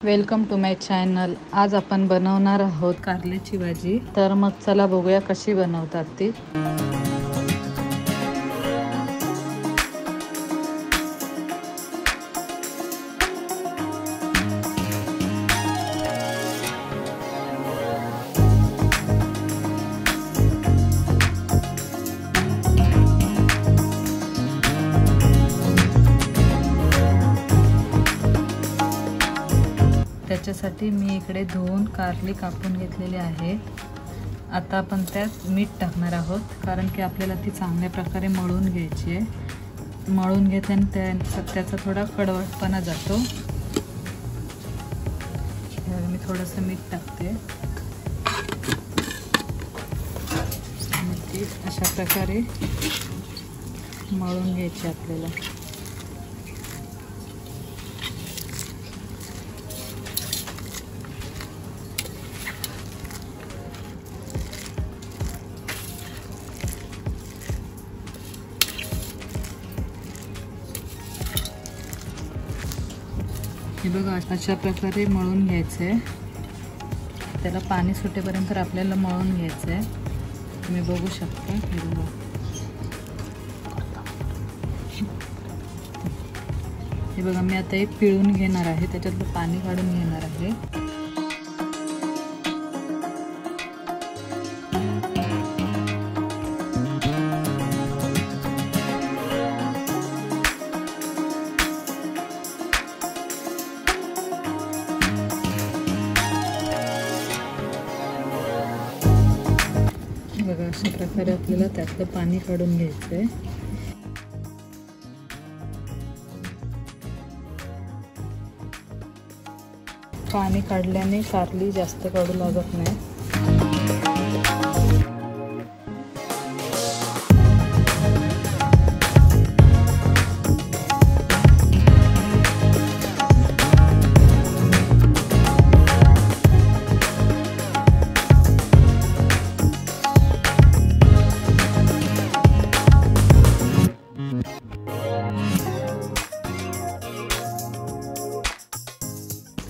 Welcome to my channel. आज आपण बनवणार आहोत कारल्याची भाजी। तर मग चला बघूया कशी बनवतात ती। त्याच्यासाठी मी इकडे धुवून कारली कापून घेतलेली आहे। आता आपण त्यात मीठ टाकणार आहोत, कारण की आपल्याला ती चांगल्या प्रकारे मळून घ्यायची आहे। मळून घेतल्याने त्याचा थोडा कडवटपणा जातो। मी थोडंसं मीठ टाकते आणि ती अशा प्रकारे मळून घ्यायची आपल्याला। हे बघा अशा प्रकारे मळून घ्यायचं आहे। त्याला पाणी सुटेपर्यंत आपल्याला मळून घ्यायचं आहे। तुम्ही बघू शकता। हे बघा मी आता एक पिळून घेणार आहे, त्याच्यातलं पाणी काढून घेणार आहे। बघा अशा प्रकारे आपल्याला त्यातलं पाणी काढून घ्यायचं आहे। पाणी काढल्याने कारली जास्त कडू लागत नाही।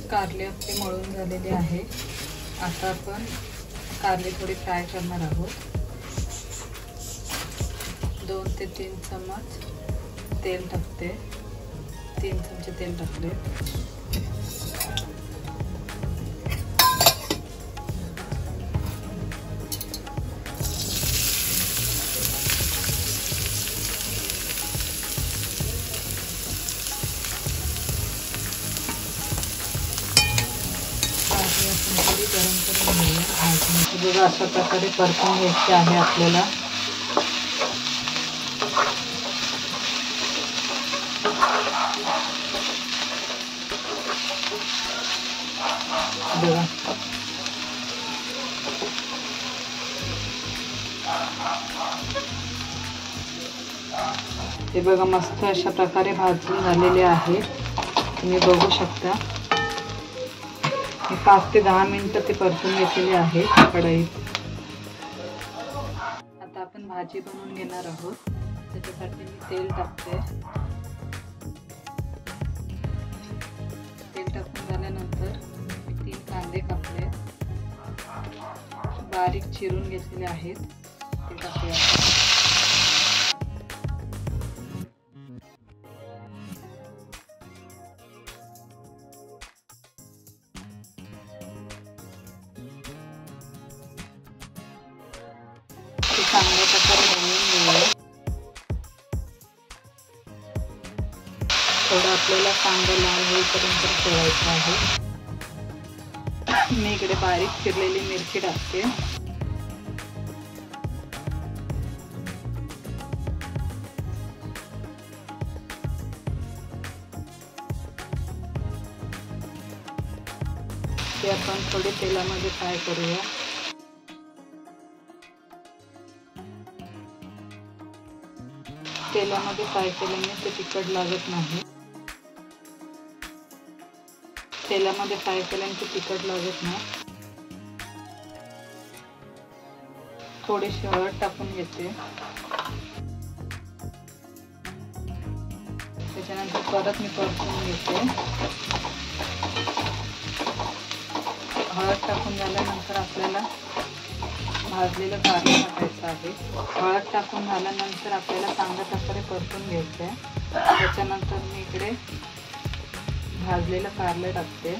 कारले आपले मळून झालेले आहे। आता आपण कारले थोडी फ्राय करणार आहोत। 2 ते 3 चमच तेल टाकते। 3 चमचे तेल टाकले। गरम करून घेऊया। बघा अशा प्रकारे परतून घ्यायचे आहे आपल्याला। बघा हे बघा मस्त अशा प्रकारे भाजून झालेले आहे। तुम्ही बघू शकता। 5 ते 10 मिनिटं ते परतून घेतलेले आहे कढईत। आता आपण भाजी बनवून घेणार आहोत। त्याच्यासाठी मी तेल टाकते। तेल टाकून झाल्यानंतर मी 3 कांदे कापले, बारीक चिरून घेतलेले आहेत, ते टाकूया। चांगल्या प्रकारे बनवून घेऊया। थोडं आपल्याला कांदा लाल होईपर्यंत ठेवायचं आहे। मी इकडे बारीक चिरलेली मिरची टाकते। ते आपण थोडे तेलामध्ये फ्राय करूया। तेलामध्ये फ्राय केल्याने ते तिखट लागत नाही। तेलामध्ये फ्राय केल्याने ते तिखट लागत नाही। थोडीशी हळद टाकून घेते। त्याच्यानंतर परत मी परतून घेते। हळद टाकून झाल्यानंतर आपल्याला भाजलेलं कारलं टाकायचं आहे। हळद टाकून झाल्यानंतर आपल्याला चांगल्या प्रकारे परतून घ्यायचं आहे। त्याच्यानंतर मी इकडे भाजलेलं कारलं टाकते।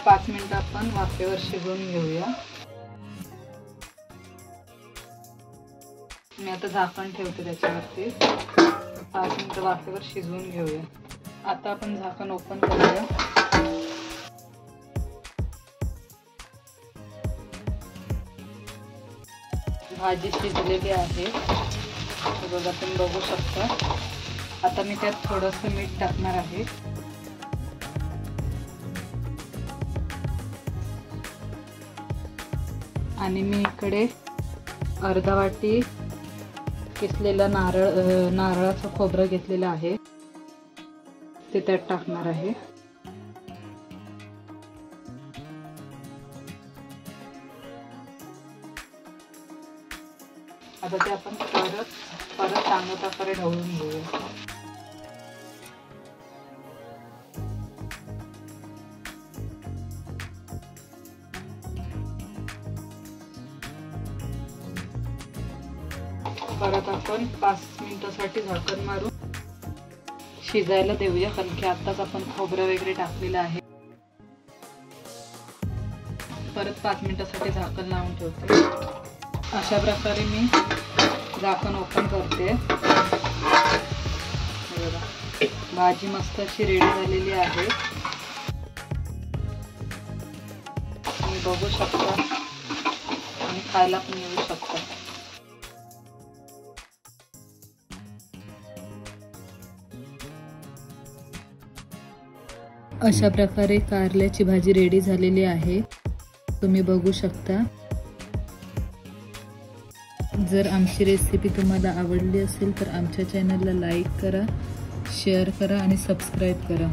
पाच मिनिटं आपण वाफेवर शिजवून घेऊया। मी आता झाकण ठेवते त्याच्यावरती। 5 मिनिटं वाफेवर शिजवून घेऊया। आता आपण झाकण ओपन करूया। भाजी शिजलेली आहे, बघा तुम्ही बघू शकता। आता मी त्यात थोडंसं मीठ टाकणार आहे। आणि मी इकडे अर्धा वाटी किसलेला नारळाचं खोबरं घेतलेलं आहे, ते त्यात टाकणार आहे। आता ते आपण परत चांगल्या प्रकारे ढवळून घेऊया। परत आपण 5 मिनिटांसाठी झाकण मारून शिजायला देऊया, कारण की आताच आपण खोबरं वगैरे टाकलेलं आहे। परत 5 मिनिटांसाठी झाकण लावून ठेवते। अशा प्रकारे मी झाकण ओपन करते। भाजी मस्त अशी रेडी झालेली आहे, तुम्ही बघू शकता आणि खायला पण येऊ शकता। अशा प्रकारे कारल्याची भाजी रेडी झालेली आहे, तुम्ही बघू शकता। जर आमची रेसिपी तुम्हाला आवडली असेल तर आमच्या चॅनलला लाईक करा, शेअर करा आणि सबस्क्राईब करा।